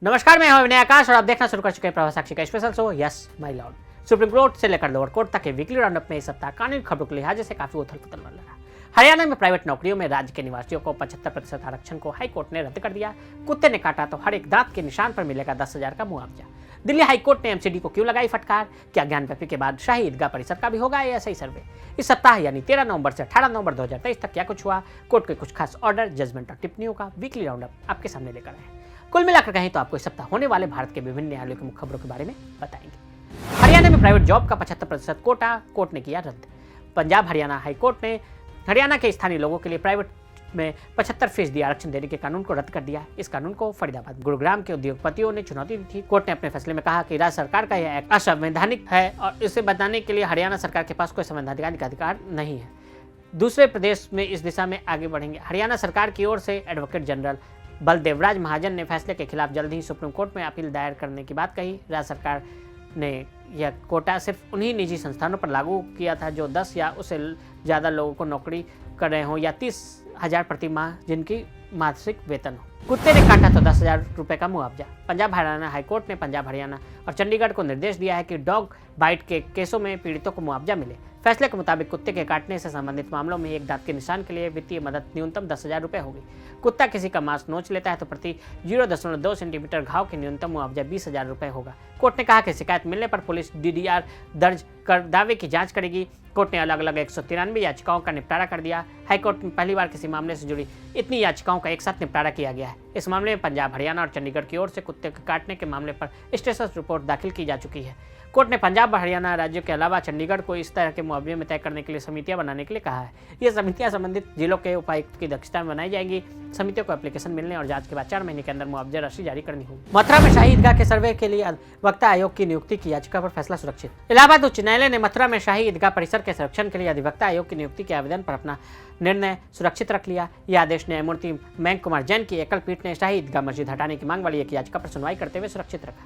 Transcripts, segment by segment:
नमस्कार, मैं हूं विनय आकाश और आप देखना शुरू कर चुके हैं प्रभात साक्षी का special show yes my Lord. Supreme court से लेकर लोअर कोर्ट तक के वीकली राउंडअप में इस सप्ताह कानूनी खबरों के लिहाज से काफी उथल पुथल बन रहा। हरियाणा में प्राइवेट नौकरियों में राज्य के निवासियों को 75% आरक्षण को हाईकोर्ट ने रद्द कर दिया। कुत्ते ने काटा तो हर एक दांत के निशान पर मिलेगा 10,000 का मुआवजा। दिल्ली हाईकोर्ट ने एमसीडी को क्यों लगाई फटकार? क्या ज्ञानव्यापी के बाद शाही ईदगाह परिसर का भी होगा ऐसा ही सर्वे? इस सप्ताह यानी 13 नवंबर से 18 नवंबर 2023 तक क्या कुछ हुआ? कोर्ट के कुछ खास ऑर्डर, जजमेंट और टिप्पणियों का वीकली राउंडअप आपके सामने लेकर आए। कुल मिलाकर कहें तो आपको इस सप्ताह होने वाले भारत के विभिन्न न्यायालयों की मुख्य खबरों के बारे में बताएंगे। हरियाणा में प्राइवेट जॉब का 75% कोटा कोर्ट ने किया रद्द। पंजाब हरियाणा हाईकोर्ट ने हरियाणा के स्थानीय लोगों के लिए प्राइवेट में 75% आरक्षण देने के कानून को रद्द कर दिया। इस कानून को फरीदाबाद गुरुग्राम के उद्योगपतियों ने चुनौती दी थी। कोर्ट ने अपने फैसले में कहा कि राज्य सरकार का यह एक्ट असंवैधानिक है और इसे बताने के लिए हरियाणा सरकार के पास कोई संवैधानिक अधिकार नहीं है। दूसरे प्रदेश में इस दिशा में आगे बढ़ेंगे। हरियाणा सरकार की ओर से एडवोकेट जनरल बलदेवराज महाजन ने फैसले के खिलाफ जल्द ही सुप्रीम कोर्ट में अपील दायर करने की बात कही। राज्य सरकार ने यह कोटा सिर्फ उन्हीं निजी संस्थानों पर लागू किया था जो 10 या उससे ज़्यादा लोगों को नौकरी कर रहे हों या 30,000 प्रति माह जिनकी मासिक वेतन हो। कुत्ते ने काटा तो 10,000 रुपये का मुआवजा। पंजाब हरियाणा हाईकोर्ट ने पंजाब हरियाणा और चंडीगढ़ को निर्देश दिया है कि डॉग बाइट के केसों में पीड़ितों को मुआवजा मिले। फैसले के मुताबिक कुत्ते के काटने से संबंधित मामलों में एक दांत के निशान के लिए वित्तीय मदद न्यूनतम 10,000 रुपये होगी। कुत्ता किसी का मांस नोच लेता है तो प्रति 0.2 सेंटीमीटर घाव के न्यूनतम मुआवजा 20,000 रुपये होगा। कोर्ट ने कहा कि शिकायत मिलने पर पुलिस DDR दर्ज कर दावे की जांच करेगी। कोर्ट ने अलग अलग 193 याचिकाओं का निपटारा कर दिया। हाईकोर्ट में पहली बार किसी मामले से जुड़ी इतनी याचिकाओं का एक साथ निपटारा किया गया है। इस मामले में पंजाब हरियाणा और चंडीगढ़ की ओर से कुत्ते के काटने के मामले पर स्टेटस रिपोर्ट दाखिल की जा चुकी है। कोर्ट ने पंजाब हरियाणा राज्यों के अलावा चंडीगढ़ को इस तरह के मुआवजे में तय करने के लिए समितियां बनाने के लिए कहा है। ये समितियां संबंधित जिलों के उपायुक्त की दक्षता में बनाई जाएंगी। समितियों को एप्लीकेशन मिलने और जांच के बाद 4 महीने के अंदर मुआवजा राशि जारी करनी होगी। मथुरा में शाही ईदगाह के सर्वे के लिए अधिवक्ता आयोग की नियुक्ति की याचिका पर फैसला सुरक्षित। इलाहाबाद उच्च न्यायालय ने मथुरा में शाही ईदगाह परिसर के संरक्षण के लिए अधिवक्ता आयोग की नियुक्ति के आवेदन पर अपना निर्णय सुरक्षित रख लिया। यह आदेश न्यायमूर्ति मयंक कुमार जैन की एकल पीठ ने शाही ईदगाह मस्जिद हटाने की मांग वाली एक याचिका पर सुनवाई करते हुए सुरक्षित रखा।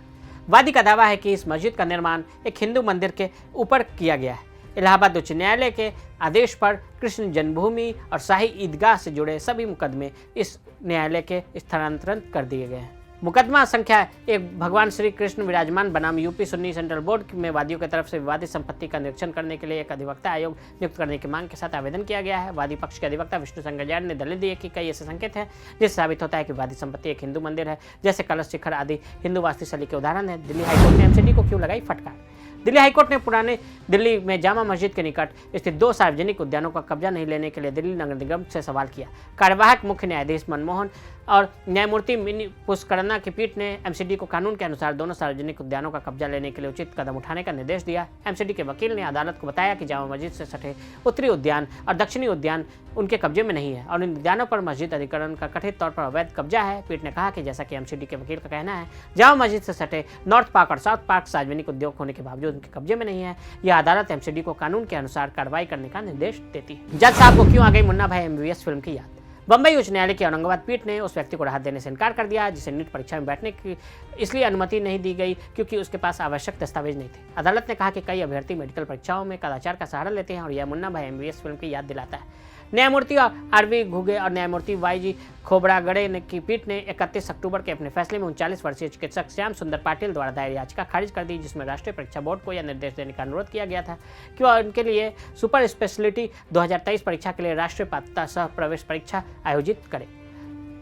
वादी का दावा है कि इस मस्जिद का निर्माण एक हिंदू मंदिर के ऊपर किया गया है। इलाहाबाद उच्च न्यायालय के आदेश पर कृष्ण जन्मभूमि और शाही ईदगाह से जुड़े सभी मुकदमे इस न्यायालय के स्थानांतरित कर दिए गए हैं। मुकदमा संख्या 1 भगवान श्री कृष्ण विराजमान बनाम यूपी सुन्नी सेंट्रल बोर्ड में वादियों की तरफ से विवादित संपत्ति का निरीक्षण करने के लिए एक अधिवक्ता आयोग नियुक्त करने की मांग के साथ आवेदन किया गया है। वादी पक्ष के अधिवक्ता विष्णु शंकर जैन ने दलील दी है कि कई ऐसे संकेत हैं जिससे साबित होता है कि वादी संपत्ति एक हिंदू मंदिर है, जैसे कलश शिखर आदि हिंदू वास्तुशैली के उदाहरण है। दिल्ली हाईकोर्ट ने एमसीडी को क्यों लगाई फटकार? दिल्ली हाईकोर्ट ने पुराने दिल्ली में जामा मस्जिद के निकट स्थित 2 सार्वजनिक उद्यानों का कब्जा नहीं लेने के लिए दिल्ली नगर निगम से सवाल किया। कार्यवाहक मुख्य न्यायाधीश मनमोहन और न्यायमूर्ति मिनी पुष्करना की पीठ ने एमसीडी को कानून के अनुसार दोनों सार्वजनिक उद्यानों का कब्जा लेने के लिए उचित कदम उठाने का निर्देश दिया। एमसीडी के वकील ने अदालत को बताया कि जामा मस्जिद से सटे उत्तरी उद्यान और दक्षिणी उद्यान उनके कब्जे में नहीं है और इन उद्यानों पर मस्जिद अधिकरण का कथित तौर पर अवैध कब्जा है। पीठ ने कहा कि जैसा कि एमसीडी के वकील का कहना है, जामा मस्जिद से सटे नॉर्थ पार्क और साउथ पार्क सार्वजनिक उद्योग होने के बावजूद उनके कब्जे में नहीं है। यह अदालत एमसीडी को कानून के अनुसार कार्रवाई करने का निर्देश देती है। जज साहब को क्यों आ गई मुन्ना भाई MBBS फिल्म की याद? बंबई उच्च न्यायालय की औरंगाबाद पीठ ने उस व्यक्ति को राहत देने से इनकार कर दिया जिसे नीट परीक्षा में बैठने की इसलिए अनुमति नहीं दी गई क्योंकि उसके पास आवश्यक दस्तावेज नहीं थे। अदालत ने कहा कि कई अभ्यर्थी मेडिकल परीक्षाओं में कदाचार का सहारा लेते हैं और यह मुन्ना भाई MBBS फिल्म की याद दिलाता है। न्यायमूर्ति RV घुगे और न्यायमूर्ति YG खोबरागड़े की पीठ ने 31 अक्टूबर के अपने फैसले में 39 वर्षीय चिकित्सक श्याम सुंदर पाटिल द्वारा दायर याचिका खारिज कर दी, जिसमें राष्ट्रीय परीक्षा बोर्ड को यह निर्देश देने का अनुरोध किया गया था कि वह उनके लिए सुपर स्पेशलिटी 2023 परीक्षा के लिए राष्ट्रीय पात्रता सह प्रवेश परीक्षा आयोजित करे।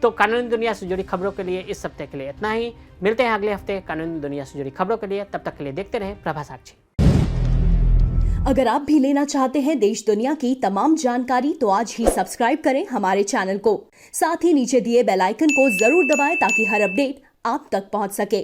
तो कानूनी दुनिया से जुड़ी खबरों के लिए इस सप्ताह के लिए इतना ही। मिलते हैं अगले हफ्ते कानूनी दुनिया से जुड़ी खबरों के लिए। तब तक के लिए देखते रहें प्रभात साक्षी। अगर आप भी लेना चाहते हैं देश दुनिया की तमाम जानकारी तो आज ही सब्सक्राइब करें हमारे चैनल को। साथ ही नीचे दिए बेल आइकन को जरूर दबाएं ताकि हर अपडेट आप तक पहुंच सके।